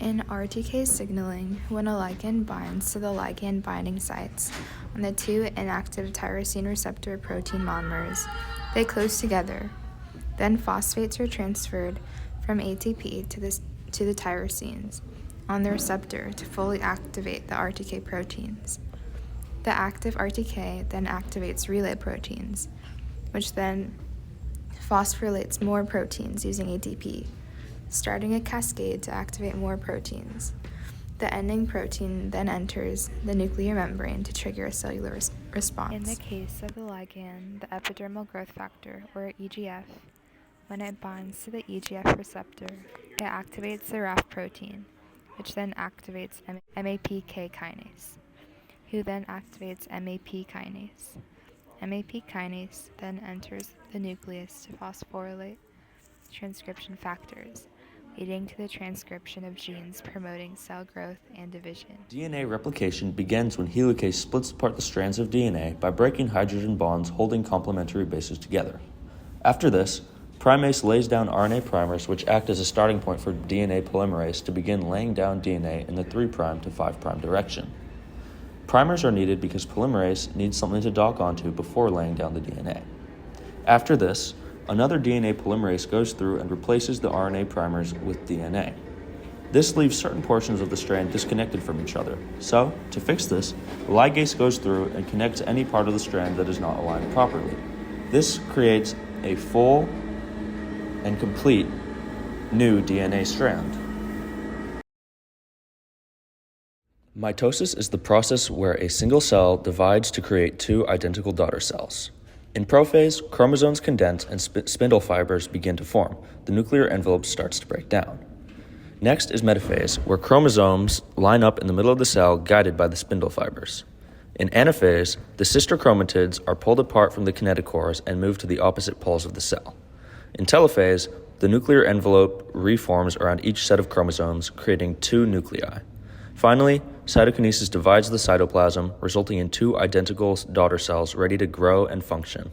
In RTK signaling, when a ligand binds to the ligand binding sites on the two inactive tyrosine receptor protein monomers, they close together. Then phosphates are transferred from ATP to the tyrosines on the receptor to fully activate the RTK proteins. The active RTK then activates relay proteins, which then phosphorylates more proteins using ATP, starting a cascade to activate more proteins. The ending protein then enters the nuclear membrane to trigger a cellular response. In the case of the ligand, the epidermal growth factor, or EGF, when it binds to the EGF receptor, it activates the RAF protein, which then activates MAPK kinase, who then activates MAP kinase. MAP kinase then enters the nucleus to phosphorylate transcription factors, leading to the transcription of genes promoting cell growth and division. DNA replication begins when helicase splits apart the strands of DNA by breaking hydrogen bonds holding complementary bases together. After this, primase lays down RNA primers which act as a starting point for DNA polymerase to begin laying down DNA in the 3' to 5' direction. Primers are needed because polymerase needs something to dock onto before laying down the DNA. After this, another DNA polymerase goes through and replaces the RNA primers with DNA. This leaves certain portions of the strand disconnected from each other. So, to fix this, the ligase goes through and connects any part of the strand that is not aligned properly. This creates a full and complete new DNA strand. Mitosis is the process where a single cell divides to create two identical daughter cells. In prophase, chromosomes condense and spindle fibers begin to form. The nuclear envelope starts to break down. Next is metaphase, where chromosomes line up in the middle of the cell guided by the spindle fibers. In anaphase, the sister chromatids are pulled apart from the kinetochores and moved to the opposite poles of the cell. In telophase, the nuclear envelope reforms around each set of chromosomes, creating two nuclei. Finally, cytokinesis divides the cytoplasm, resulting in two identical daughter cells ready to grow and function.